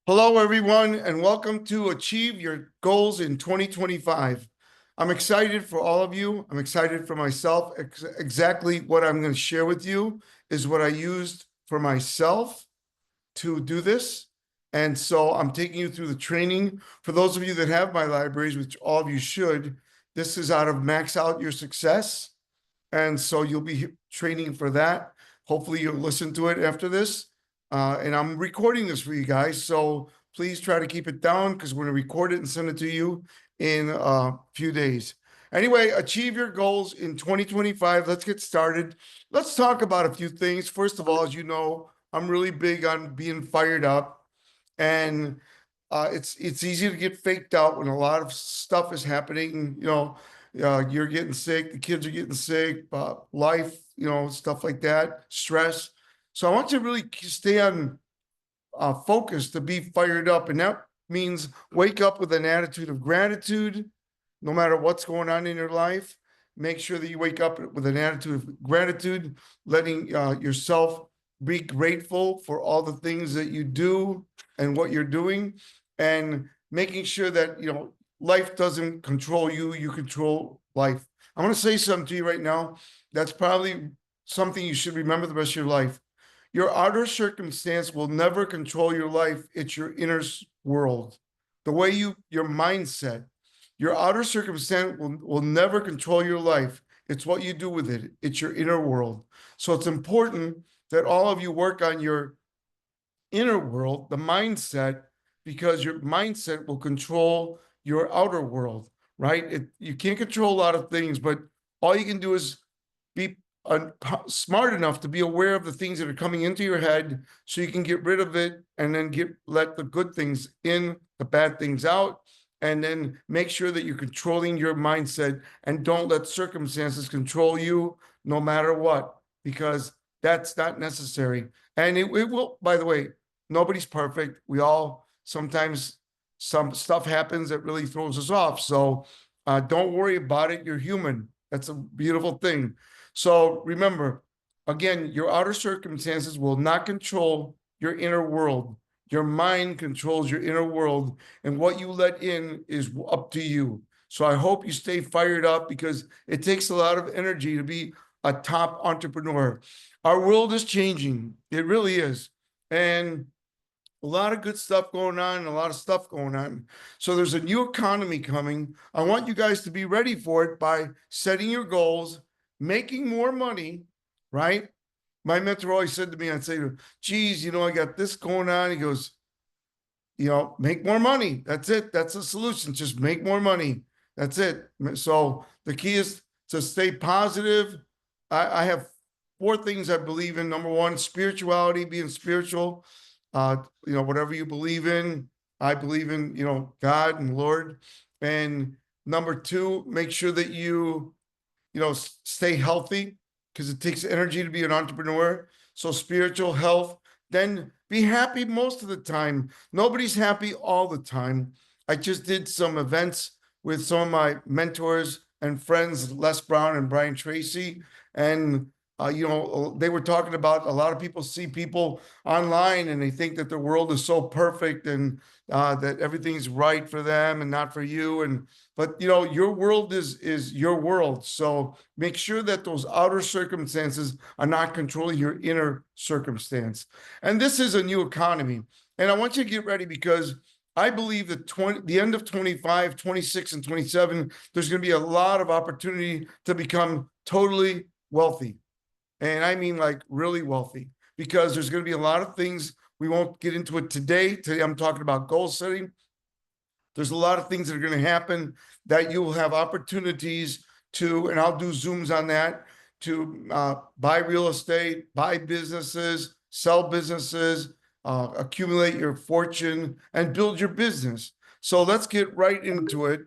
Hello, everyone, and welcome to Achieve Your Goals in 2025. I'm excited for all of you. I'm excited for myself. Exactly what I'm going to share with you is what I used for myself to do this. And so I'm taking you through the training. For those of you that have my libraries, which all of you should, this is out of Max Out Your Success. And so you'll be training for that. Hopefully you'll listen to it after this. And I'm recording this for you guys. So please try to keep it down because we're going to record it and send it to you in a few days. Anyway, achieve your goals in 2025. Let's get started. Let's talk about a few things. First of all, as you know, I'm really big on being fired up. And it's easy to get faked out when a lot of stuff is happening. You're getting sick, the kids are getting sick, life, stuff like that, stress. So I want you to really stay on focus to be fired up, and that means wake up with an attitude of gratitude, no matter what's going on in your life. Make sure that you wake up with an attitude of gratitude, letting yourself be grateful for all the things that you do and what you're doing, and making sure that life doesn't control you, you control life. I'm going to say something to you right now that's probably something you should remember the rest of your life. Your outer circumstance will never control your life. It's your inner world. The way your mindset, your outer circumstance will never control your life. It's what you do with it. It's your inner world. So it's important that all of you work on your inner world, the mindset, because your mindset will control your outer world, right? You can't control a lot of things, but all you can do is be smart enough to be aware of the things that are coming into your head so you can get rid of it and then let the good things in, the bad things out, and then make sure that you're controlling your mindset and don't let circumstances control you no matter what, because that's not necessary. And it will, by the way, nobody's perfect. We all sometimes some stuff happens that really throws us off. So don't worry about it. You're human. That's a beautiful thing. So remember, again, your outer circumstances will not control your inner world. Your mind controls your inner world, and what you let in is up to you. So I hope you stay fired up because it takes a lot of energy to be a top entrepreneur. Our world is changing. It really is. And a lot of good stuff going on and a lot of stuff going on. So there's a new economy coming. I want you guys to be ready for it by setting your goals, making more money, right? My mentor always said to me, I'd say to him, geez, I got this going on. He goes, make more money. That's it. That's the solution. Just make more money. That's it. So the key is to stay positive. I have four things I believe in. Number one, spirituality, being spiritual. Whatever you believe in, I believe in, God and Lord. And number two, make sure that stay healthy because it takes energy to be an entrepreneur. So spiritual health, then be happy most of the time. Nobody's happy all the time. I just did some events with some of my mentors and friends, Les Brown and Brian Tracy. And they were talking about a lot of people see people online and they think that the world is so perfect and that everything's right for them and not for you. But your world is your world. So make sure that those outer circumstances are not controlling your inner circumstance. And this is a new economy. And I want you to get ready because I believe that the end of 25, 26, and 27, there's going to be a lot of opportunity to become totally wealthy. And I mean like really wealthy, because there's going to be a lot of things. We won't get into it today. Today, I'm talking about goal setting. There's a lot of things that are going to happen that you will have opportunities to, and I'll do Zooms on that, to buy real estate, buy businesses, sell businesses, accumulate your fortune, and build your business. So let's get right into it.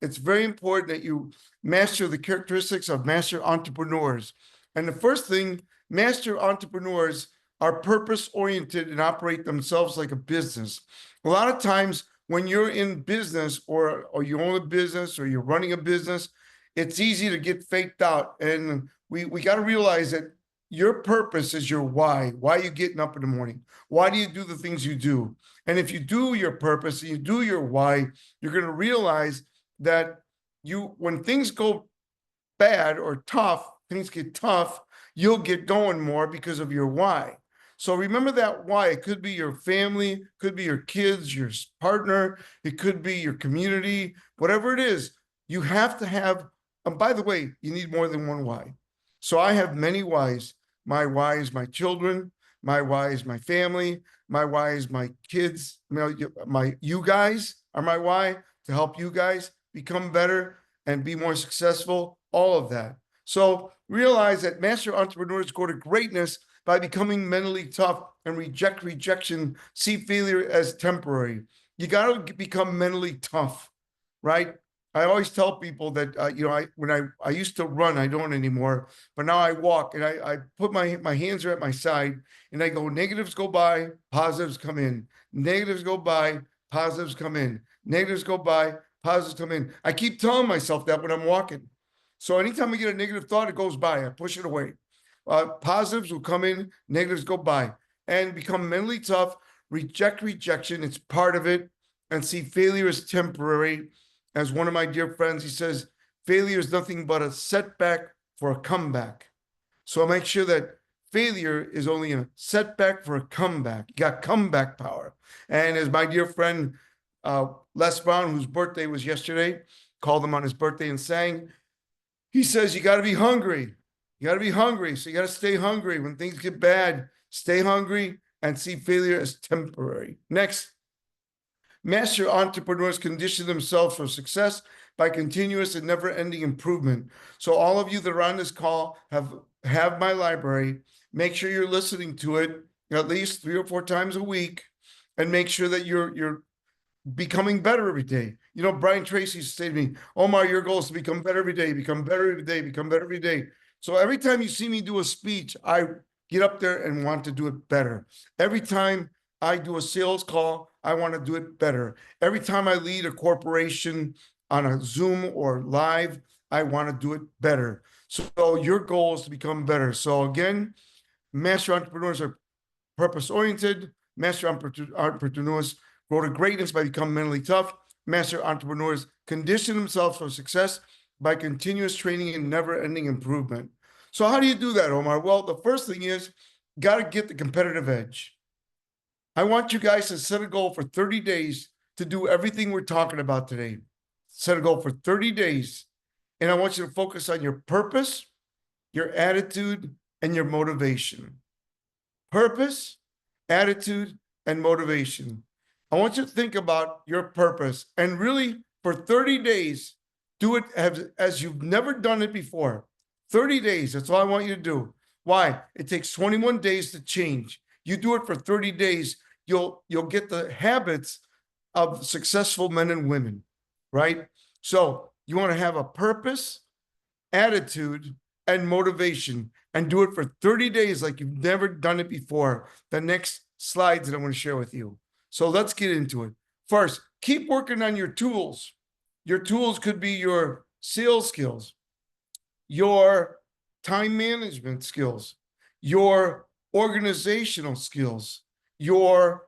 It's very important that you master the characteristics of master entrepreneurs. And the first thing, master entrepreneurs are purpose-oriented and operate themselves like a business. A lot of times when you're in business or you own a business or you're running a business, it's easy to get faked out. And we got to realize that your purpose is your why. Why are you getting up in the morning? Why do you do the things you do? And if you do your purpose and you do your why, you're going to realize that when things go bad or tough, things get tough, you'll get going more because of your why. So remember that why. It could be your family, could be your kids, your partner, it could be your community, whatever it is. You have to have, and by the way, you need more than one why. So I have many whys. My why is my children, my why is my family, my why is my kids, you guys are my why, to help you guys become better and be more successful, all of that. So realize that master entrepreneurs go to greatness by becoming mentally tough and reject rejection, see failure as temporary. You got to become mentally tough, right? I always tell people that when I used to run, I don't anymore, but now I walk and I put my hands are at my side and I go, negatives go by, positives come in. Negatives go by, positives come in. Negatives go by, positives come in. I keep telling myself that when I'm walking. So anytime I get a negative thought, it goes by. I push it away. Positives will come in, negatives go by, and become mentally tough. Reject rejection. It's part of it, and see failure as temporary. As one of my dear friends, he says, failure is nothing but a setback for a comeback. So make sure that failure is only a setback for a comeback. You got comeback power. And as my dear friend Les Brown, whose birthday was yesterday, called him on his birthday and sang, he says, you got to be hungry. You got to be hungry. So you got to stay hungry. When things get bad, stay hungry and see failure as temporary. Next, master entrepreneurs condition themselves for success by continuous and never-ending improvement. So all of you that are on this call have my library. Make sure you're listening to it at least 3 or 4 times a week, and make sure that you're becoming better every day. You know, Brian Tracy used to say to me, Omar, your goal is to become better every day, become better every day, become better every day. So every time you see me do a speech, I get up there and want to do it better. Every time I do a sales call, I want to do it better. Every time I lead a corporation on a Zoom or live, I want to do it better. So your goal is to become better. So again, master entrepreneurs are purpose-oriented. Master entrepreneurs grow to greatness by becoming mentally tough. Master entrepreneurs condition themselves for success by continuous training and never-ending improvement. So how do you do that, Omar? Well, the first thing is, got to get the competitive edge. I want you guys to set a goal for 30 days to do everything we're talking about today. Set a goal for 30 days. And I want you to focus on your purpose, your attitude, and your motivation. Purpose, attitude, and motivation. I want you to think about your purpose and really for 30 days, do it as you've never done it before. 30 days, that's all I want you to do. Why? It takes 21 days to change. You do it for 30 days, you'll get the habits of successful men and women, right? So you want to have a purpose, attitude, and motivation, and do it for 30 days like you've never done it before. The next slides that I'm going to share with you. So let's get into it. First, keep working on your tools. Your tools could be your sales skills, your time management skills, your organizational skills, your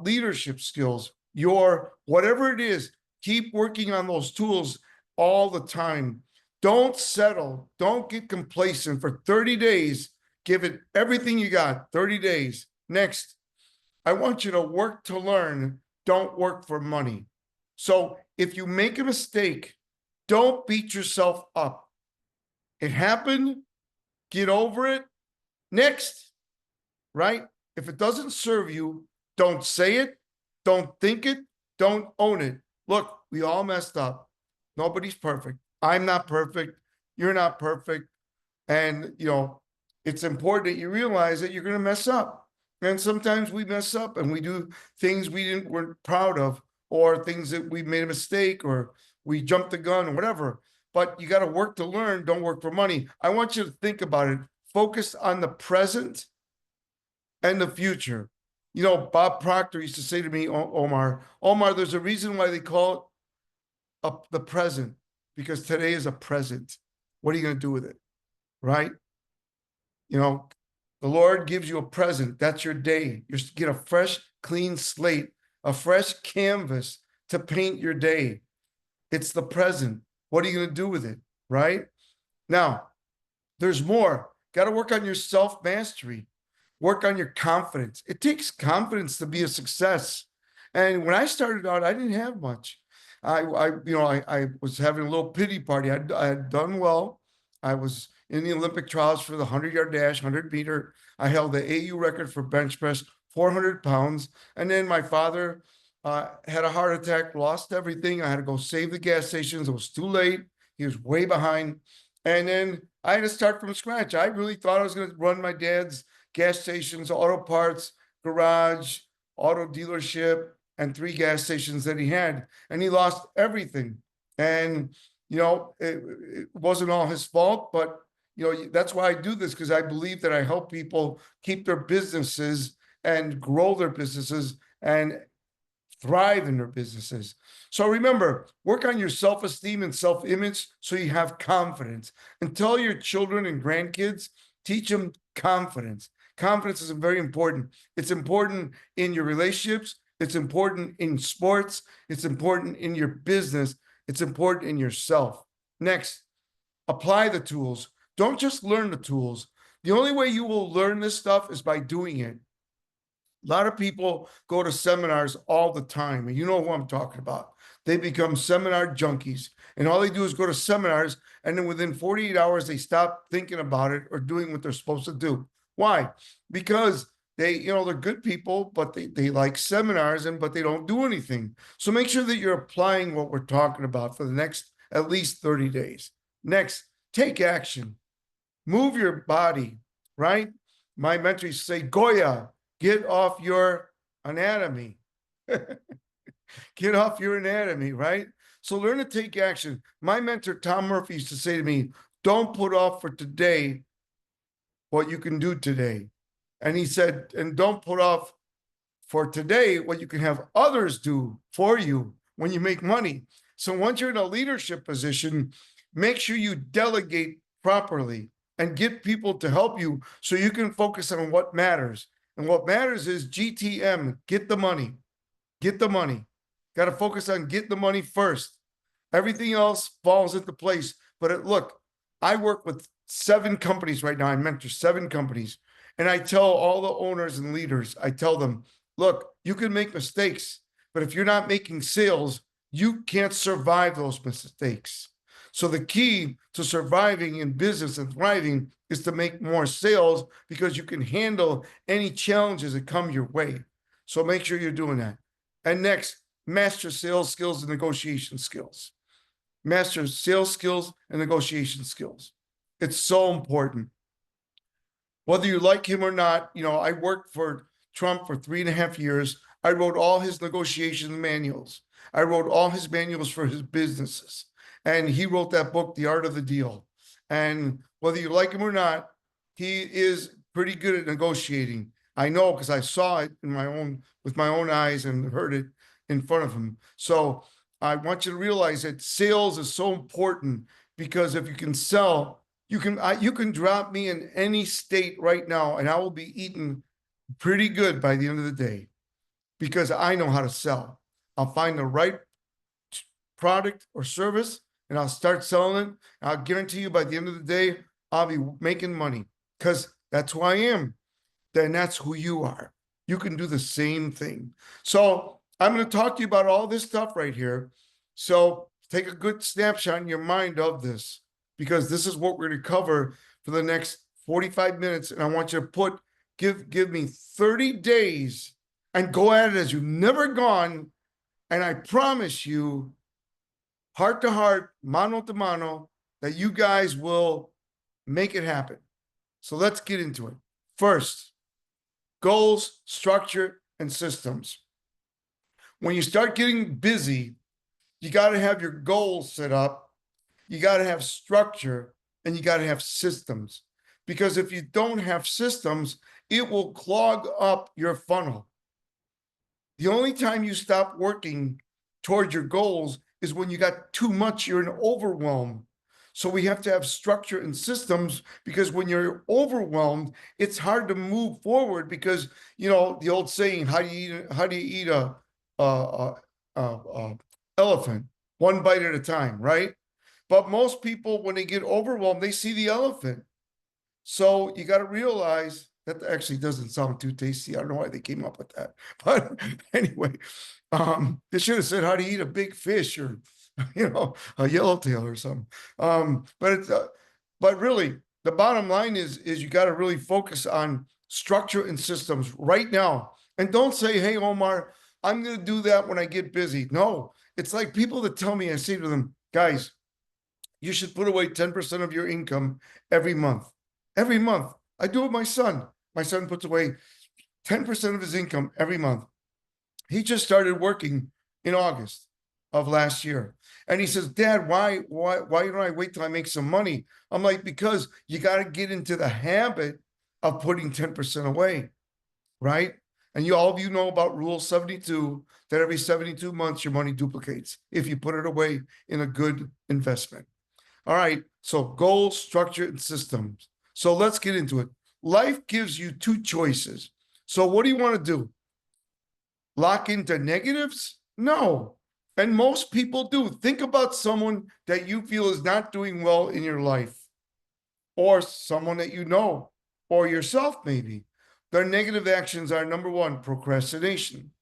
leadership skills, your whatever it is. Keep working on those tools all the time. Don't settle. Don't get complacent for 30 days. Give it everything you got, 30 days. Next, I want you to work to learn. Don't work for money. So if you make a mistake, don't beat yourself up. It happened. Get over it. Next, right? If it doesn't serve you, don't say it. Don't think it. Don't own it. Look, we all messed up. Nobody's perfect. I'm not perfect. You're not perfect. And, it's important that you realize that you're going to mess up. And sometimes we mess up and we do things weren't proud of, or things that we made a mistake, or we jumped the gun or whatever. But you got to work to learn. Don't work for money. I want you to think about it. Focus on the present and the future. Bob Proctor used to say to me, Omar, there's a reason why they call it the present, because today is a present. What are you going to do with it? Right? You know, the Lord gives you a present. That's your day. You get a fresh, clean slate, a fresh canvas to paint your day. It's the present. What are you going to do with it? Right? Now, there's more. Got to work on your self mastery, work on your confidence. It takes confidence to be a success. And when I started out, I didn't have much. I was having a little pity party. I had done well. I was in the Olympic trials for the 100-yard dash, 100 meter. I held the AU record for bench press, 400 pounds. And then my father had a heart attack, lost everything. I had to go save the gas stations. It was too late. He was way behind. And then I had to start from scratch. I really thought I was going to run my dad's gas stations, auto parts, garage, auto dealership, and 3 gas stations that he had. And he lost everything. And, it wasn't all his fault, but, that's why I do this, because I believe that I help people keep their businesses and grow their businesses and thrive in their businesses. So remember, work on your self-esteem and self-image so you have confidence. And tell your children and grandkids, teach them confidence. Confidence is very important. It's important in your relationships. It's important in sports. It's important in your business. It's important in yourself. Next, apply the tools. Don't just learn the tools. The only way you will learn this stuff is by doing it. A lot of people go to seminars all the time, and you know who I'm talking about. They become seminar junkies, and all they do is go to seminars, and then within 48 hours, they stop thinking about it or doing what they're supposed to do. Why? Because they're good people, but they like seminars, but they don't do anything. So make sure that you're applying what we're talking about for the next at least 30 days. Next, take action. Move your body, right? My mentors say, Goya, get off your anatomy. Get off your anatomy, right? So learn to take action. My mentor, Tom Murphy, used to say to me, don't put off for today what you can do today. And he said, and don't put off for today what you can have others do for you when you make money. So once you're in a leadership position, make sure you delegate properly and get people to help you so you can focus on what matters. And what matters is GTM, get the money. Get the money. Got to focus on getting the money first. Everything else falls into place. But look, I work with 7 companies right now. I mentor 7 companies. And I tell all the owners and leaders, I tell them, look, you can make mistakes, but if you're not making sales, you can't survive those mistakes. So the key to surviving in business and thriving is to make more sales, because you can handle any challenges that come your way. So make sure you're doing that. And next, master sales skills and negotiation skills. Master sales skills and negotiation skills. It's so important. Whether you like him or not, I worked for Trump for 3.5 years. I wrote all his negotiation manuals. I wrote all his manuals for his businesses. And he wrote that book, The Art of the Deal. And whether you like him or not, he is pretty good at negotiating. I know, because I saw it with my own eyes and heard it in front of him. So I want you to realize that sales is so important, because if you can sell, you can drop me in any state right now, and I will be eating pretty good by the end of the day, because I know how to sell. I'll find the right product or service, and I'll start selling it. I'll guarantee you by the end of the day, I'll be making money, because that's who I am. Then that's who you are. You can do the same thing. So I'm going to talk to you about all this stuff right here. So take a good snapshot in your mind of this, because this is what we're going to cover for the next 45 minutes. And I want you to give me 30 days and go at it as you've never gone. And I promise you, heart to heart, mano to mano, that you guys will make it happen. So let's get into it. First, goals, structure, and systems. When you start getting busy, you got to have your goals set up, you got to have structure, and you got to have systems. Because if you don't have systems, it will clog up your funnel. The only time you stop working towards your goals is when you got too much, you're in overwhelm. So we have to have structure and systems, because when you're overwhelmed, it's hard to move forward, because, the old saying, how do you eat a elephant? One bite at a time, right? But most people, when they get overwhelmed, they see the elephant. So you got to realize that actually doesn't sound too tasty. I don't know why they came up with that. But anyway, they should have said how to eat a big fish, or, a yellowtail or something. But really, the bottom line is you got to really focus on structure and systems right now. And don't say, hey, Omar, I'm going to do that when I get busy. No, it's like people that tell me, I say to them, guys, you should put away 10% of your income every month. Every month. I do it with my son. My son puts away 10% of his income every month. He just started working in August of last year. And he says, Dad, why don't I wait till I make some money? I'm like, because you got to get into the habit of putting 10% away, right? And all of you know about Rule 72, that every 72 months your money duplicates if you put it away in a good investment. All right, so goals, structure, and systems. So let's get into it. Life gives you two choices. So what do you want to do? Lock into negatives? No. And most people do. Think about someone that you feel is not doing well in your life, or someone that you know, or yourself maybe. Their negative actions are, number one, procrastination.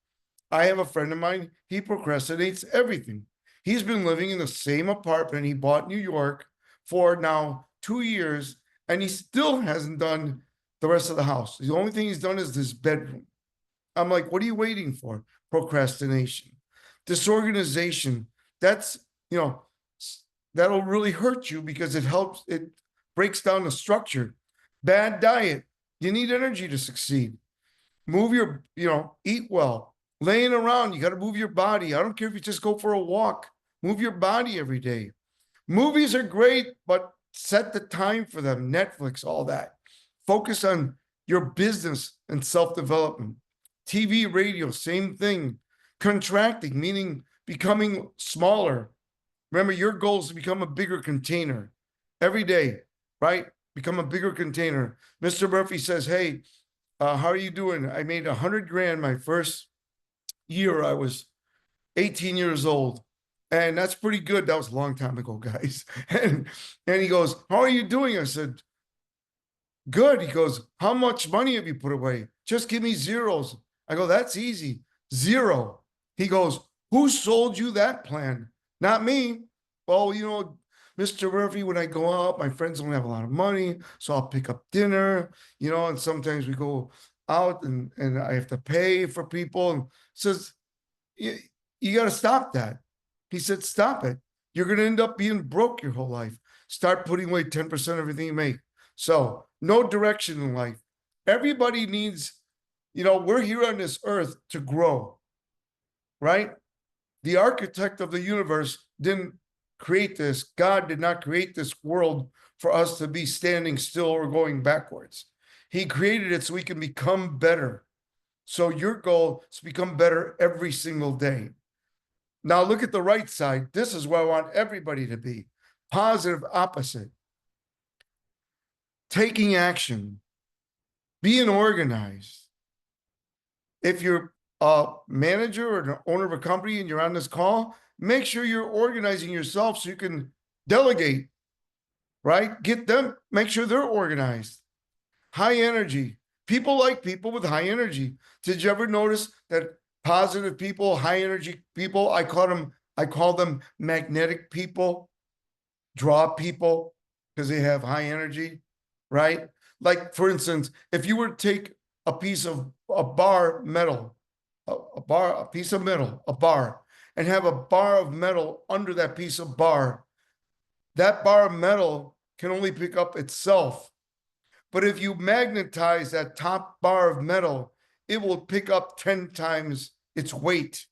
I have a friend of mine, he procrastinates everything. He's been living in the same apartment he bought in New York for now 2 years, and he still hasn't done the rest of the house. The only thing he's done is this bedroom. I'm like, what are you waiting for? Procrastination. Disorganization. That's, that'll really hurt you, because it breaks down the structure. Bad diet. You need energy to succeed. Move eat well. Laying around, you got to move your body. I don't care if you just go for a walk. Move your body every day. Movies are great, but set the time for them. Netflix, all that. Focus on your business and self-development. TV, radio, same thing. Contracting, meaning becoming smaller. Remember, your goal is to become a bigger container every day, right? Become a bigger container. Mr. Murphy says, hey, how are you doing? I made 100 grand my first year. I was 18 years old. And that's pretty good. That was a long time ago, guys. And he goes, how are you doing? I said, good. He goes, how much money have you put away? Just give me zeros. I go, that's easy. Zero. He goes, who sold you that plan? Not me. Well, Mr. Murphy, when I go out, my friends don't have a lot of money, so I'll pick up dinner, and sometimes we go out and I have to pay for people. And says, you got to stop that. He said, stop it. You're going to end up being broke your whole life. Start putting away 10% of everything you make. So no direction in life. Everybody needs, we're here on this earth to grow, right? The architect of the universe didn't create this. God did not create this world for us to be standing still or going backwards. He created it so we can become better. So your goal is to become better every single day. Now look at the right side. This is where I want everybody to be. Positive opposite. Taking action. Being organized. If you're a manager or an owner of a company and you're on this call, make sure you're organizing yourself so you can delegate, right? Get them, make sure they're organized. High energy. People like people with high energy. Did you ever notice that positive people, high energy people, I call them magnetic people, draw people, because they have high energy, right? Like, for instance, if you were to take a piece of a bar metal, a piece of metal, a bar, and have a bar of metal under that piece of bar, that bar of metal can only pick up itself. But if you magnetize that top bar of metal, it will pick up 10 times its weight.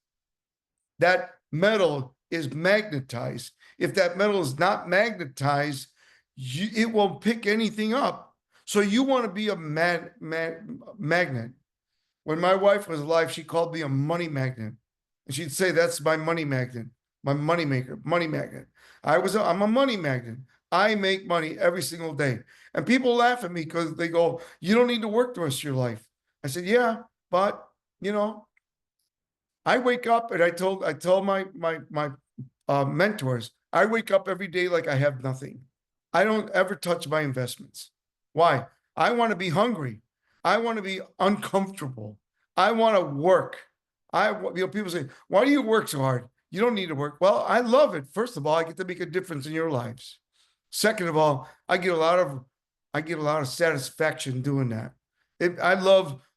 That metal is magnetized. If that metal is not magnetized, it won't pick anything up. So you want to be a magnet. When my wife was alive, she called me a money magnet. And she'd say, that's my money magnet, my money maker, money magnet. I'm a money magnet. I make money every single day. And people laugh at me because they go, you don't need to work the rest of your life. I said, yeah, but you know, I wake up and I tell my mentors, I wake up every day like I have nothing. I don't ever touch my investments. Why? I want to be hungry. I want to be uncomfortable. I want to work. People say, why do you work so hard? You don't need to work. Well, I love it. First of all, I get to make a difference in your lives. Second of all, I get a lot of satisfaction doing that.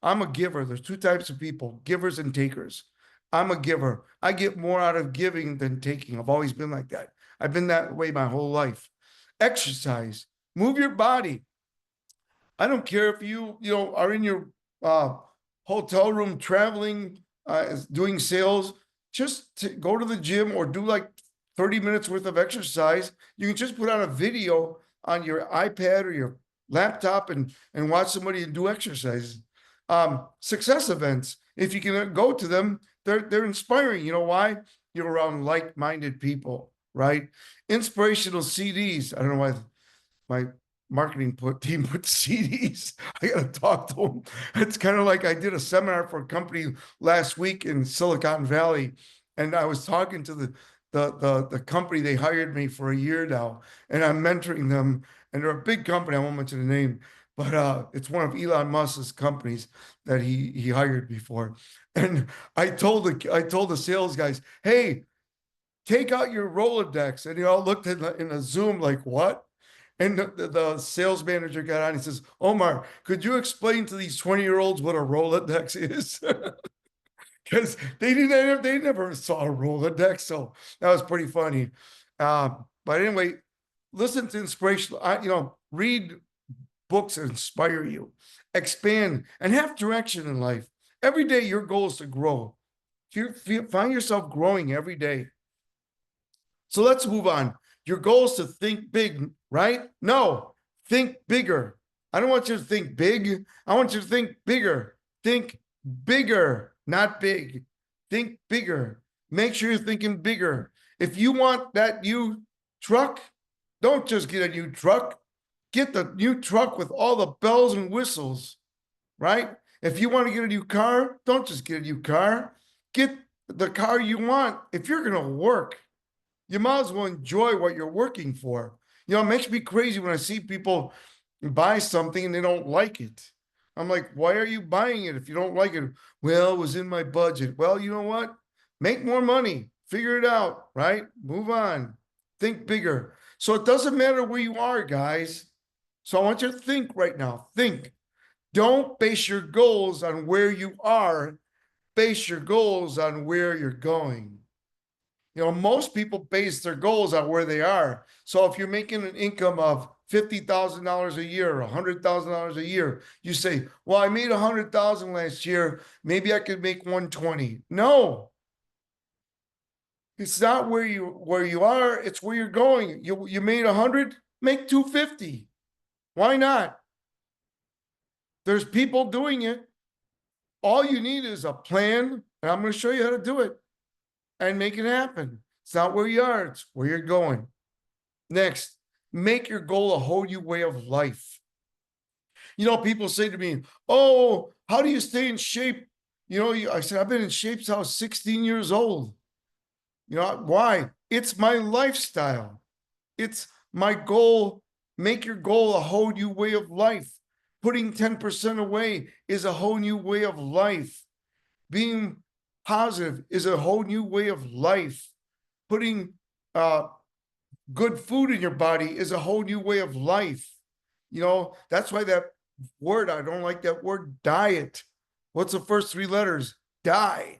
I'm a giver. There's two types of people, givers and takers. I'm a giver. I get more out of giving than taking. I've always been like that. I've been that way my whole life. Exercise, move your body. I don't care if you are in your uh, hotel room traveling, doing sales. Just to go to the gym or do like 30 minutes worth of exercise. You can just put on a video on your iPad or your laptop and watch somebody do exercises. Success events, if you can go to them, they're inspiring. You know why? You're around like-minded people, right? Inspirational CDs. I don't know why my marketing team put CDs. I got to talk to them. It's kind of like I did a seminar for a company last week in Silicon Valley, and I was talking to the company. They hired me for a year now, and I'm mentoring them. And they're a big company. I won't mention the name, but it's one of Elon Musk's companies that he hired before. And I told the sales guys, hey, take out your Rolodex, and they all looked in the Zoom like, what? And the sales manager got on. He says, Omar, could you explain to these 20-year-olds what a Rolodex is? Because they never saw a Rolodex. So that was pretty funny. But anyway, listen to inspirational, read books that inspire you, expand, and have direction in life. Every day, your goal is to grow. Find yourself growing every day. So let's move on. Your goal is to think big, right? No, think bigger. I don't want you to think big. I want you to think bigger. Think bigger, not big. Think bigger. Make sure you're thinking bigger. If you want that new truck, don't just get a new truck. Get the new truck with all the bells and whistles, right? If you want to get a new car, don't just get a new car. Get the car you want. If you're going to work, you might as well enjoy what you're working for. It makes me crazy when I see people buy something and they don't like it. I'm like, why are you buying it if you don't like it? Well, it was in my budget. Well, you know what? Make more money. Figure it out, right? Move on. Think bigger. So it doesn't matter where you are, guys. So I want you to think right now. Think. Don't base your goals on where you are. Base your goals on where you're going. Most people base their goals on where they are. So if you're making an income of $50,000 a year, or $100,000 a year, you say, well, I made 100,000 last year. Maybe I could make 120. No, it's not where you are. It's where you're going. You made 100, make 250. Why not? There's people doing it. All you need is a plan, and I'm going to show you how to do it and make it happen. It's not where you are, it's where you're going. Next, make your goal a whole new way of life. People say to me, oh, how do you stay in shape? I said, I've been in shape since I was 16 years old. Why? It's my lifestyle. It's my goal. Make your goal a whole new way of life. Putting 10% away is a whole new way of life. Being positive is a whole new way of life. Putting good food in your body is a whole new way of life. That's why that word, I don't like that word diet. What's the first three letters? Die.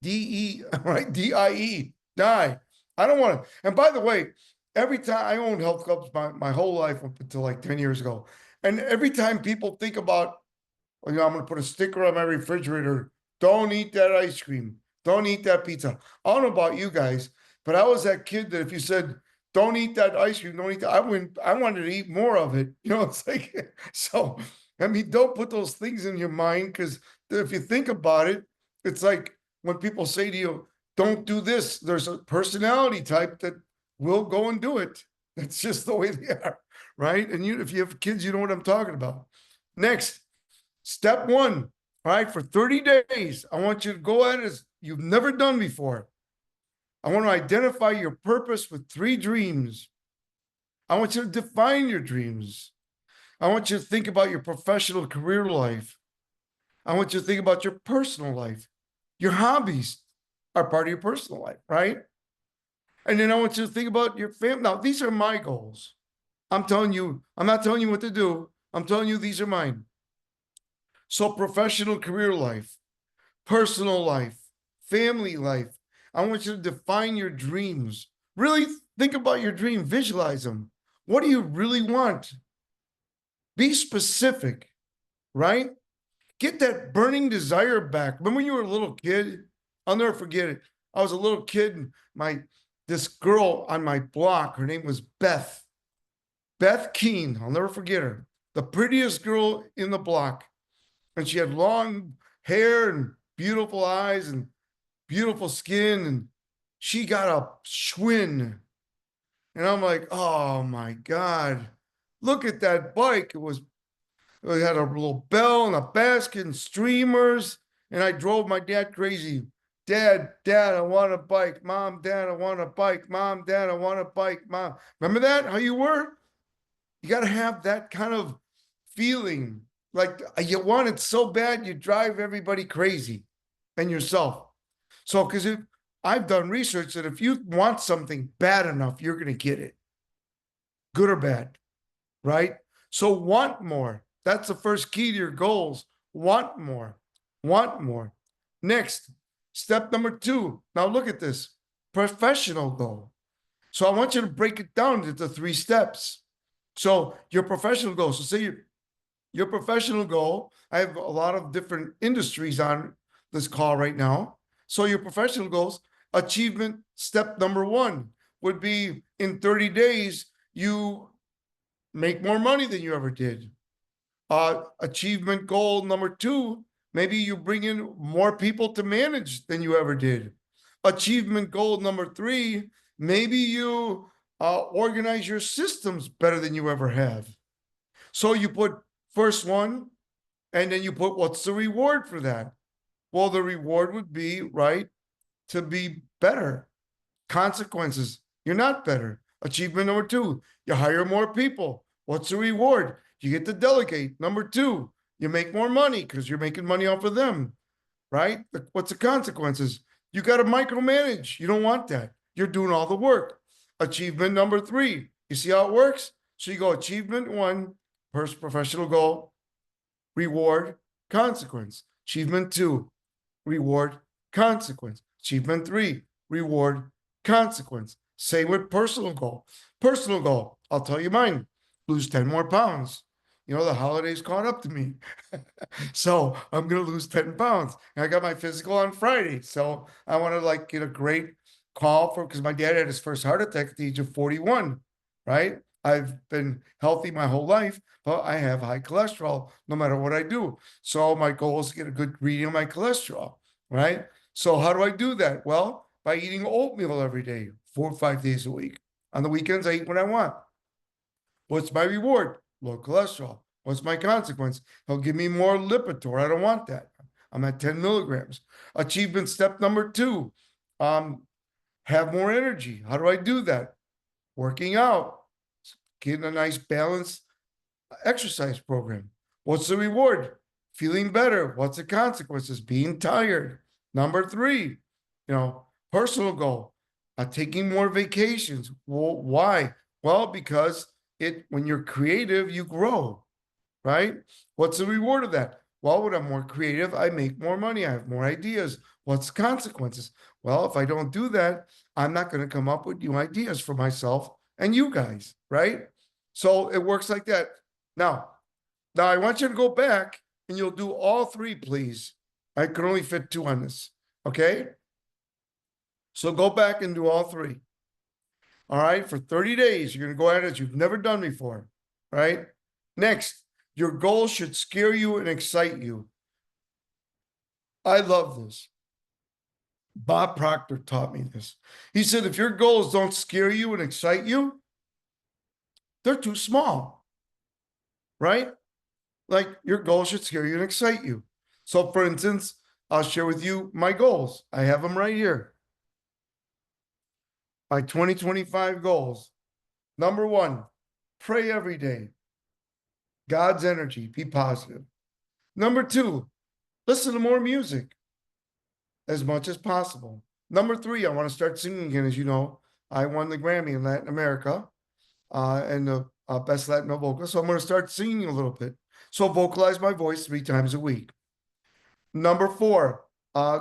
D-E, right? D-I-E, die. I don't want to. And by the way, every time I owned health clubs my whole life up until like 10 years ago. And every time people think about, I'm going to put a sticker on my refrigerator, don't eat that ice cream. Don't eat that pizza. I don't know about you guys, but I was that kid that if you said, don't eat that ice cream, don't eat that, I wanted to eat more of it. It's like, so, don't put those things in your mind, because if you think about it, it's like when people say to you, don't do this, there's a personality type that will go and do it. That's just the way they are, right? And if you have kids, you know what I'm talking about. Next, step one, all right, for 30 days, I want you to go at it as you've never done before. I want to identify your purpose with 3 dreams. I want you to define your dreams. I want you to think about your professional career life. I want you to think about your personal life. Your hobbies are part of your personal life, right? And then I want you to think about your family. Now, these are my goals. I'm telling you, I'm not telling you what to do. I'm telling you these are mine. So, professional career life, personal life, family life. I want you to define your dreams. Really think about your dream, visualize them. What do you really want? Be specific, right? Get that burning desire back. Remember when you were a little kid? I'll never forget it. I was a little kid, and this girl on my block, her name was Beth. Beth Keene. I'll never forget her. The prettiest girl in the block. And she had long hair and beautiful eyes and beautiful skin. And she got a Schwinn. And I'm like, oh my God. Look at that bike. It had a little bell and a basket and streamers. And I drove my dad crazy. Dad, I want a bike. Mom, Dad, I want a bike. Mom, Dad, I want a bike. Mom. Remember that? How you were? You got to have that kind of feeling. Like you want it so bad, you drive everybody crazy and yourself. So, because if I've done research that if you want something bad enough, you're going to get it, good or bad, right? So, want more. That's the first key to your goals. Want more. Want more. Next, step number 2. Now, look at this professional goal. So, I want you to break it down into 3 steps. So, your professional goal. So, say your professional goal. I have a lot of different industries on this call right now. So, your professional goals, achievement step number 1 would be in 30 days, you make more money than you ever did. Achievement goal number 2, maybe you bring in more people to manage than you ever did. Achievement goal number 3, maybe you organize your systems better than you ever have. So you put first one, and then you put what's the reward for that? Well, the reward would be, right, to be better. Consequences, you're not better. Achievement number 2, you hire more people. What's the reward? You get to delegate. Number 2, you make more money because you're making money off of them, right? What's the consequences? You got to micromanage. You don't want that. You're doing all the work. Achievement number 3, you see how it works? So you go achievement 1, first professional goal, reward, consequence. Achievement 2, reward, consequence. Achievement 3, reward, consequence. Same with personal goal. Personal goal, I'll tell you mine, lose 10 more pounds. You know, the holidays caught up to me. So I'm going to lose 10 pounds. And I got my physical on Friday. So I want to get a great call because my dad had his first heart attack at the age of 41, right? I've been healthy my whole life, but I have high cholesterol no matter what I do. So my goal is to get a good reading of my cholesterol, right? So how do I do that? Well, by eating oatmeal every day, 4 or 5 days a week. On the weekends, I eat what I want. What's my reward? Low cholesterol. What's my consequence? He'll give me more Lipitor. I don't want that. I'm at 10 milligrams. Achievement step number 2, have more energy. How do I do that? Working out, getting a nice balanced exercise program. What's the reward? Feeling better. What's the consequences? Being tired. Number 3, personal goal, taking more vacations. Well, why? Well, because when you're creative, you grow, right? What's the reward of that? Well, when I'm more creative, I make more money. I have more ideas. What's the consequences? Well, if I don't do that, I'm not going to come up with new ideas for myself and you guys, right? So it works like that. Now I want you to go back and you'll do all 3, please. I can only fit 2 on this. Okay. So go back and do all 3. All right. For 30 days, you're going to go at it as you've never done before. Right. Next, your goal should scare you and excite you. I love this. Bob Proctor taught me this. He said, if your goals don't scare you and excite you, they're too small, right? Like your goal should scare you and excite you. So, for instance, I'll share with you my goals. I have them right here. My 2025 goals. Number one, pray every day. God's energy, be positive. Number two, listen to more music as much as possible. Number three, I want to start singing again. As you know, I won the Grammy in Latin America and the Best Latin Vocal. So I'm going to start singing a little bit. So vocalize my voice 3 times a week. Number four,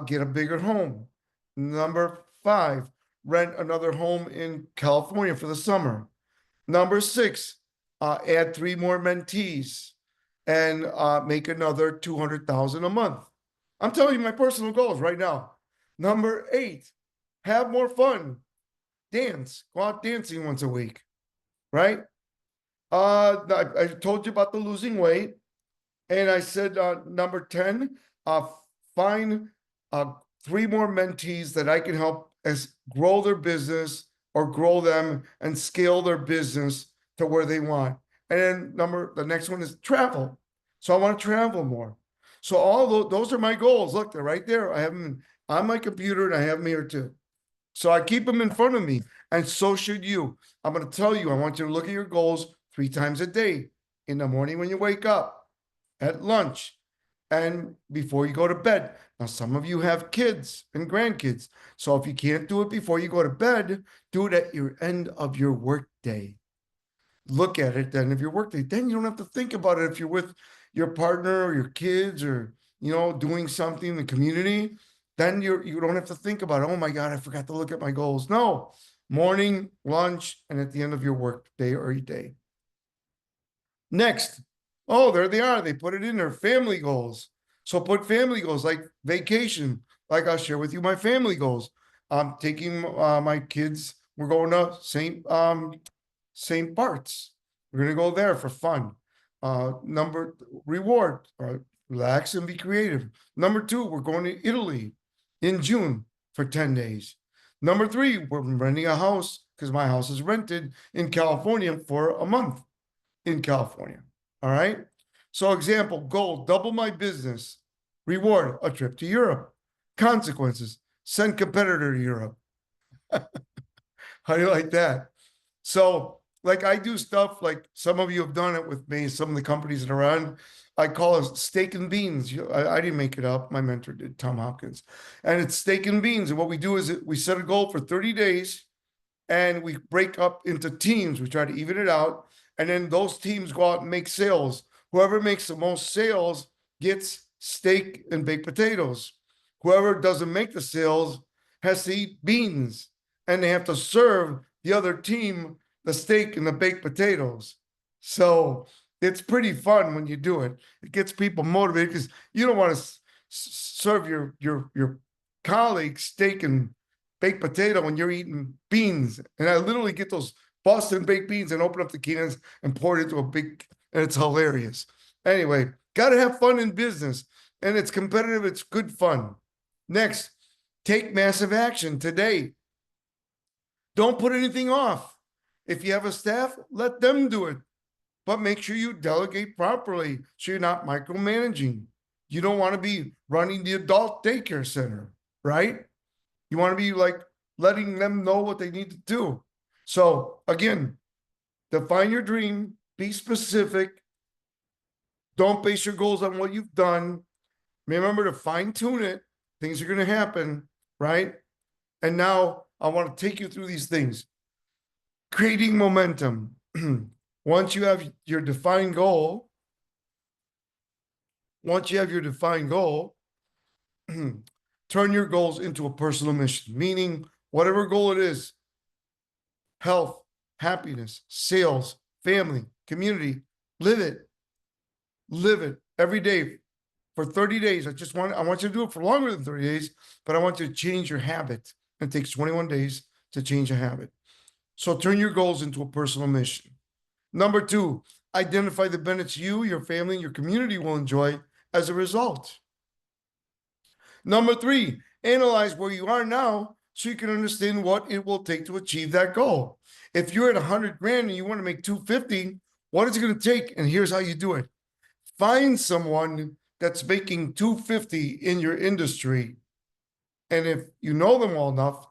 get a bigger home. Number five, rent another home in California for the summer. Number six, add 3 more mentees and make another 200,000 a month. I'm telling you my personal goals right now. Number eight, have more fun. Dance. Go out dancing once a week, right? I told you about the losing weight. And I said, number 10, find 3 more mentees that I can help as grow their business or grow them and scale their business to where they want. And then the next one is travel. So I want to travel more. So all those are my goals. Look, they're right there. I have them on my computer and I have them here too. So I keep them in front of me, and so should you. I'm going to tell you, I want you to look at your goals 3 times a day, in the morning when you wake up, at lunch, and before you go to bed. Now, some of you have kids and grandkids. So if you can't do it before you go to bed, do it at your end of your work day. Look at it then of your work day. Then you don't have to think about it if you're with your partner or your kids or, doing something in the community. Then you don't have to think about, oh my God, I forgot to look at my goals. No, morning, lunch, and at the end of your work day or your day. Next, oh, there they are. They put it in there, family goals. So put family goals like vacation. Like I'll share with you my family goals. I'm taking my kids. We're going to St. Bart's. We're going to go there for fun. Reward, relax and be creative. Number two, we're going to Italy in June for 10 days. Number three, we're renting a house because my house is rented in California for a month in California. All right. So example, goal, double my business. Reward, a trip to Europe. Consequences, send competitor to Europe. How do you like that? So like I do stuff like some of you have done it with me, some of the companies that are on. I call it steak and beans. I didn't make it up. My mentor did, Tom Hopkins. And it's steak and beans. And what we do is we set a goal for 30 days and we break up into teams. We try to even it out. And then those teams go out and make sales. Whoever makes the most sales gets steak and baked potatoes. Whoever doesn't make the sales has to eat beans. And they have to serve the other team the steak and the baked potatoes. So it's pretty fun when you do it. It gets people motivated because you don't want to serve your colleagues steak and baked potato when you're eating beans. And I literally get those Boston baked beans and open up the cans and pour it into a big, and it's hilarious. Anyway, got to have fun in business, and it's competitive. It's good fun. Next, take massive action today. Don't put anything off. If you have a staff, let them do it. But make sure you delegate properly so you're not micromanaging. You don't want to be running the adult daycare center, right? You want to be like letting them know what they need to do. So again, define your dream, be specific. Don't base your goals on what you've done. Remember to fine tune it. Things are going to happen, right? And now I want to take you through these things. Creating momentum. Once you have your defined goal, turn your goals into a personal mission, meaning whatever goal it is, health, happiness, sales, family, community, live it every day for 30 days. I want you to do it for longer than 30 days, but I want you to change your habit. It takes 21 days to change a habit. So turn your goals into a personal mission. Number two, identify the benefits you, your family, and your community will enjoy as a result. Number three, analyze where you are now so you can understand what it will take to achieve that goal. If you're at 100 grand and you want to make 250, what is it going to take? And here's how you do it. Find someone that's making 250 in your industry. And if you know them well enough,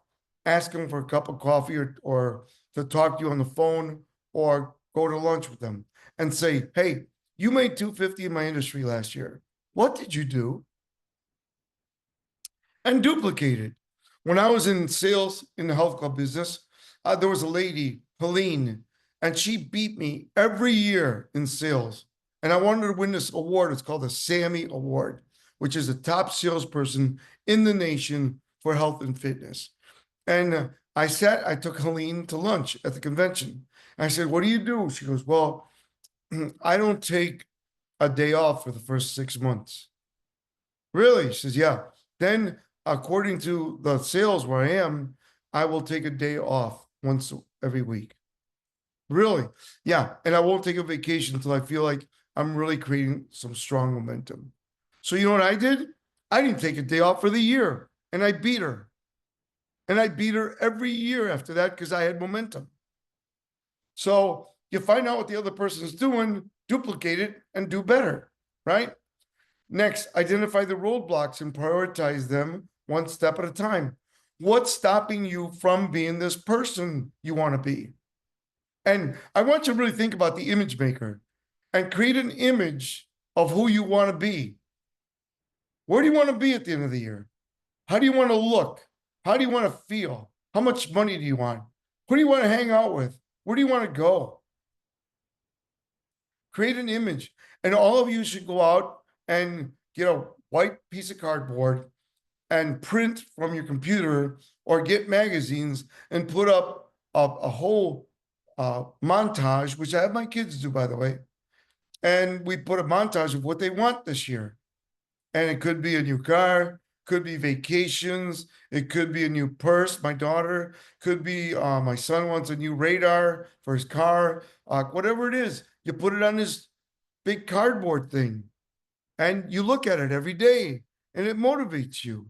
ask them for a cup of coffee or to talk to you on the phone or go to lunch with them and say, hey, you made 250 in my industry last year. What did you do? And duplicate it. When I was in sales in the health club business, there was a lady, Helene, and she beat me every year in sales. And I wanted to win this award. It's called the Sammy Award, which is the top salesperson in the nation for health and fitness. And I took Helene to lunch at the convention. I said, what do you do? She goes, well, I don't take a day off for the first 6 months. Really? She says, yeah. Then, according to the sales where I am, I will take a day off once every week. Really? Yeah. And I won't take a vacation until I feel like I'm really creating some strong momentum. So, you know what I did? I didn't take a day off for the year, and I beat her. And I beat her every year after that because I had momentum. So, you find out what the other person's doing, duplicate it, and do better, right? Next, identify the roadblocks and prioritize them one step at a time. What's stopping you from being this person you want to be? And I want you to really think about the image maker and create an image of who you want to be. Where do you want to be at the end of the year? How do you want to look? How do you want to feel? How much money do you want? Who do you want to hang out with? Where do you want to go? Create an image. And all of you should go out and get a white piece of cardboard and print from your computer or get magazines and put up a whole montage, which I have my kids do, by the way. And we put a montage of what they want this year. And it could be a new car, could be vacations, it could be a new purse. My daughter could be, my son wants a new radar for his car, whatever it is. You put it on this big cardboard thing and you look at it every day and it motivates you,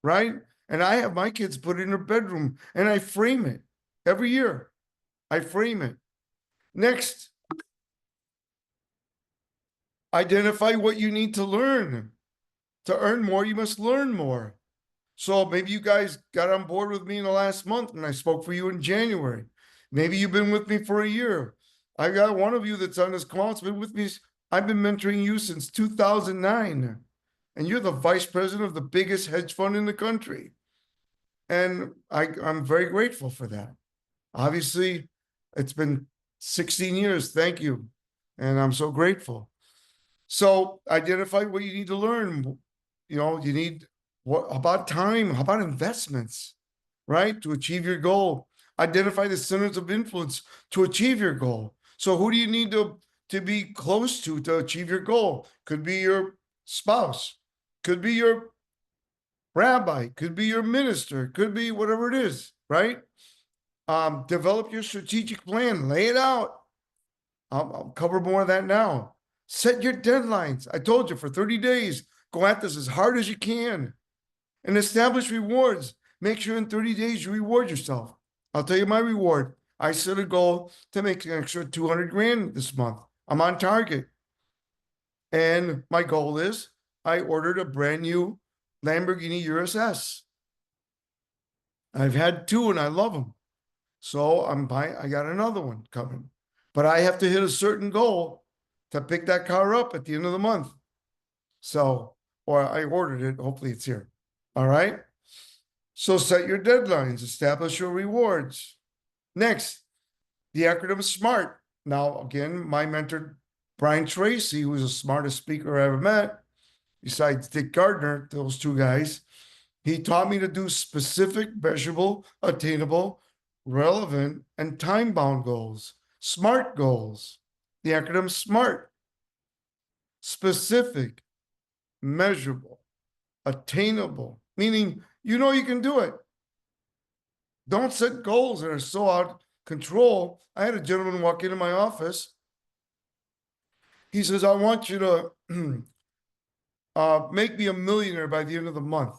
right? And I have my kids put it in their bedroom and I frame it every year. I frame it. Next, identify what you need to learn. To earn more, you must learn more. So maybe you guys got on board with me in the last month and I spoke for you in January. Maybe you've been with me for a year. I got one of you that's on this call. It's been with me. I've been mentoring you since 2009. And you're the vice president of the biggest hedge fund in the country. And I'm very grateful for that. Obviously, it's been 16 years. Thank you. And I'm so grateful. So identify what you need to learn. You know, you need what about time? How about investments, right? To achieve your goal. Identify the centers of influence to achieve your goal. So who do you need to be close to achieve your goal? Could be your spouse, could be your rabbi, could be your minister, could be whatever it is, right? Develop your strategic plan, lay it out. I'll cover more of that now. Set your deadlines. I told you for 30 days, go at this as hard as you can and establish rewards. Make sure in 30 days you reward yourself. I'll tell you my reward. I set a goal to make an extra 200 grand this month. I'm on target. And my goal is I ordered a brand new Lamborghini Urus S. I've had two and I love them. So I got another one coming. But I have to hit a certain goal to pick that car up at the end of the month. So, or I ordered it. Hopefully it's here. All right. So set your deadlines, establish your rewards. Next, the acronym SMART. Now, again, my mentor, Brian Tracy, who was the smartest speaker I ever met, besides Dick Gardner, those two guys, he taught me to do specific, measurable, attainable, relevant, and time-bound goals. SMART goals. The acronym SMART. Specific, measurable, attainable, meaning you know you can do it. Don't set goals that are so out of control. I had a gentleman walk into my office. He says, I want you to make me a millionaire by the end of the month.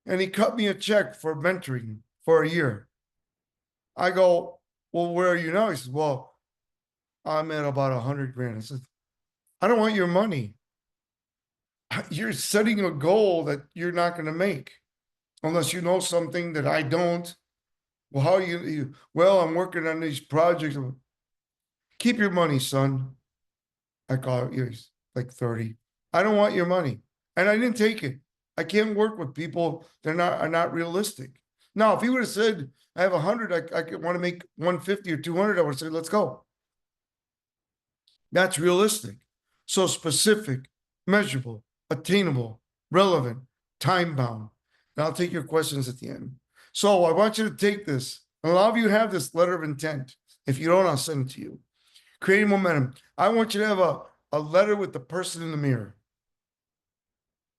and he cut me a check for mentoring for a year. I go, well, where are you now? He says, well, I'm at about 100 grand. I said, I don't want your money. You're setting a goal that you're not going to make unless you know something that I don't. Well, how are well, I'm working on these projects. Keep your money, son. I call it, he's like 30. I don't want your money. And I didn't take it. I can't work with people that are not realistic. Now, if he would have said, I have 100, I could want to make 150 or 200, I would say, let's go. That's realistic. So specific, measurable, attainable, relevant, time bound. And I'll take your questions at the end. So I want you to take this. A lot of you have this letter of intent. If you don't, I'll send it to you. Creating momentum. I want you to have a letter with the person in the mirror.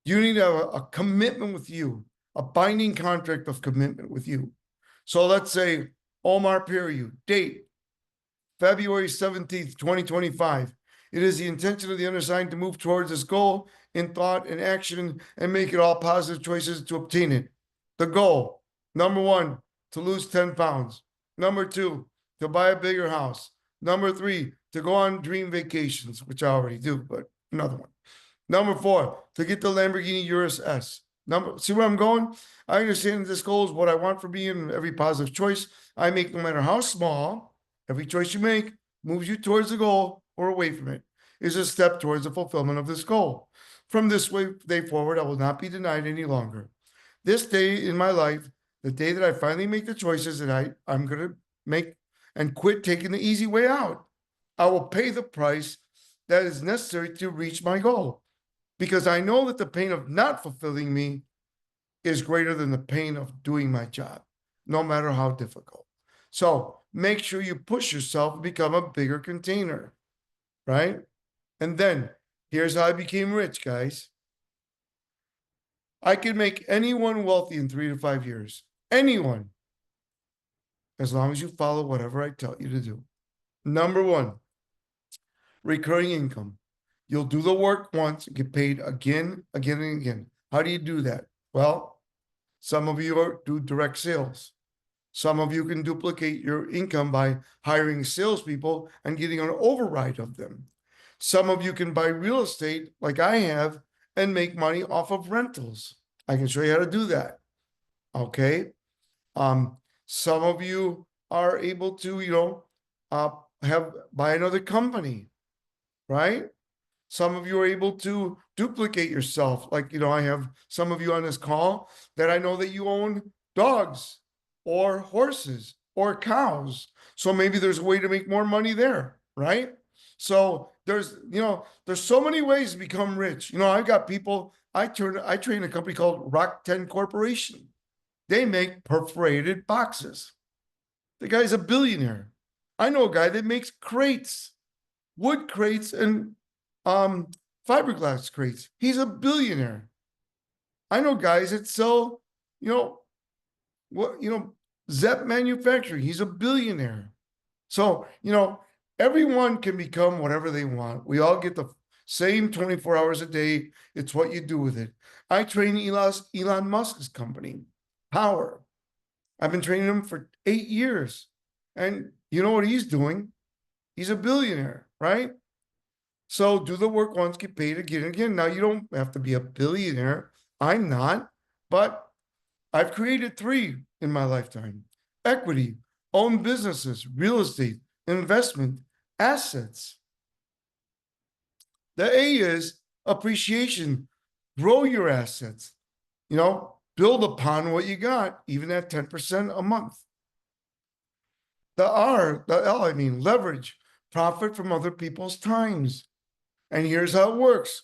You need to have a commitment with you, a binding contract of commitment with you. So let's say Omar Periu, date February 17th, 2025. It is the intention of the undersigned to move towards this goal in thought and action and make it all positive choices to obtain it. The goal, number one, to lose 10 pounds. Number two, to buy a bigger house. Number three, to go on dream vacations, which I already do, but another one. Number four, to get the Lamborghini Urus S. See where I'm going? I understand this goal is what I want for me in every positive choice I make, no matter how small. Every choice you make moves you towards the goal or away from it, is a step towards the fulfillment of this goal. From this day forward, I will not be denied any longer. This day in my life, the day that I finally make the choices that I'm going to make and quit taking the easy way out, I will pay the price that is necessary to reach my goal, because I know that the pain of not fulfilling me is greater than the pain of doing my job, no matter how difficult. So make sure you push yourself and become a bigger container, right? And then here's how I became rich, guys. I can make anyone wealthy in 3 to 5 years. Anyone. As long as you follow whatever I tell you to do. Number one, recurring income. You'll do the work once and get paid again, again, and again. How do you do that? Well, some of you do direct sales. Some of you can duplicate your income by hiring salespeople and getting an override of them. Some of you can buy real estate like I have and make money off of rentals. I can show you how to do that. Okay. Some of you are able to, buy another company, right? Some of you are able to duplicate yourself. Like, I have some of you on this call that I know that you own dogs or horses or cows. So maybe there's a way to make more money there, right? So there's so many ways to become rich. I've got people, I train a company called Rock 10 Corporation. They make perforated boxes. The guy's a billionaire. I know a guy that makes crates, wood crates and fiberglass crates. He's a billionaire. I know guys that sell, Zep Manufacturing. He's a billionaire. So, everyone can become whatever they want. We all get the same 24 hours a day. It's what you do with it. I train Elon Musk's company, Power. I've been training him for 8 years. And you know what he's doing? He's a billionaire, right? So do the work once, get paid again and again. Now, you don't have to be a billionaire. I'm not, but I've created 3 in my lifetime: equity, own businesses, real estate, investment, assets. The A is appreciation. Grow your assets, build upon what you got, even at 10% a month. The L, leverage, profit from other people's times. And here's how it works: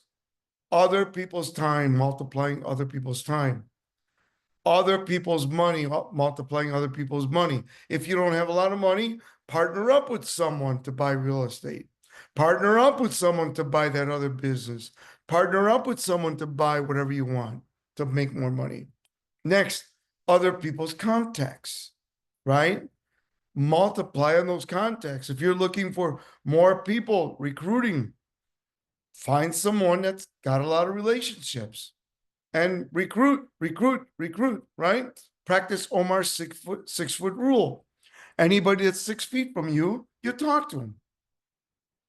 other people's time, multiplying other people's time. Other people's money, multiplying other people's money. If you don't have a lot of money, partner up with someone to buy real estate. Partner up with someone to buy that other business. Partner up with someone to buy whatever you want to make more money. Next, other people's contacts, right? Multiply on those contacts. If you're looking for more people recruiting, find someone that's got a lot of relationships. and recruit, right? Practice Omar's 6 foot rule. Anybody that's 6 feet from you, you talk to them,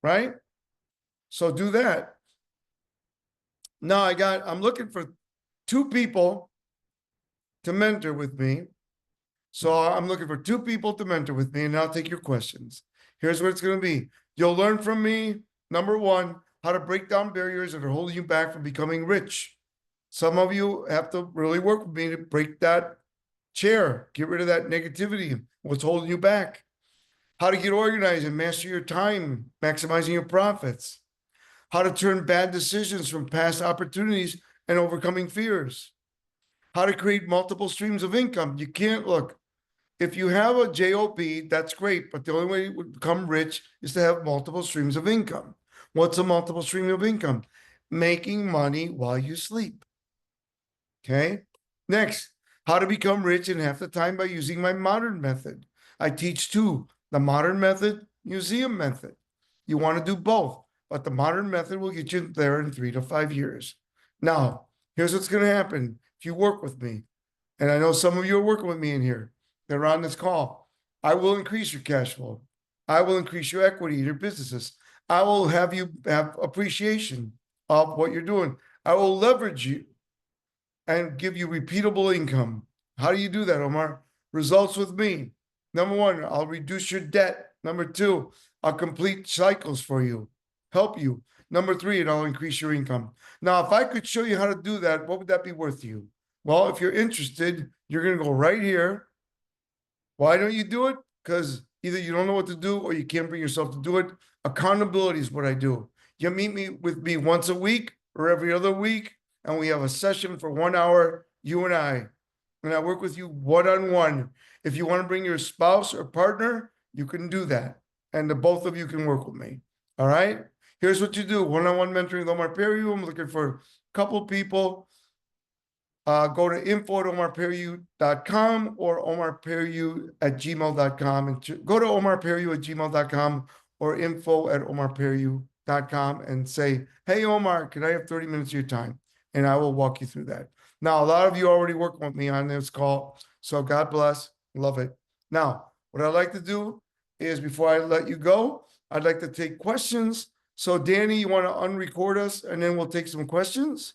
right? So do that. Now I'm looking for 2 people to mentor with me. So I'm looking for 2 people to mentor with me, and I'll take your questions. Here's what it's going to be. You'll learn from me, number one, how to break down barriers that are holding you back from becoming rich. Some of you have to really work with me to break that chair, get rid of that negativity, what's holding you back. How to get organized and master your time, maximizing your profits. How to turn bad decisions from past opportunities and overcoming fears. How to create multiple streams of income. You can't look. If you have a job, that's great, but the only way you would become rich is to have multiple streams of income. What's a multiple stream of income? Making money while you sleep. Okay. Next, how to become rich in half the time by using my modern method. I teach 2, the modern method, museum method. You want to do both, but the modern method will get you there in 3 to 5 years. Now, here's what's going to happen if you work with me. And I know some of you are working with me in here. They're on this call. I will increase your cash flow. I will increase your equity in your businesses. I will have you have appreciation of what you're doing. I will leverage you and give you repeatable income. How do you do that, Omar? Results with me. Number 1, I'll reduce your debt. Number 2, I'll complete cycles for you, help you. Number 3, and I'll increase your income. Now, if I could show you how to do that, what would that be worth to you? Well, if you're interested, you're going to go right here. Why don't you do it? Because either you don't know what to do or you can't bring yourself to do it. Accountability is what I do. You meet me with me once a week or every other week, and we have a session for 1 hour, you and I work with you one-on-one. If you want to bring your spouse or partner, you can do that. And the both of you can work with me. All right. Here's what you do. One-on-one mentoring with Omar Periu. I'm looking for a couple people. Go to info@omarperiu.com or omarperiu@gmail.com, and go to omarperiu@gmail.com or info@omarperiu.com and say, hey, Omar, can I have 30 minutes of your time? And I will walk you through that. Now, a lot of you already working with me on this call, so God bless. Love it. Now, what I'd like to do is before I let you go, I'd like to take questions. So, Danny, you want to unrecord us and then we'll take some questions?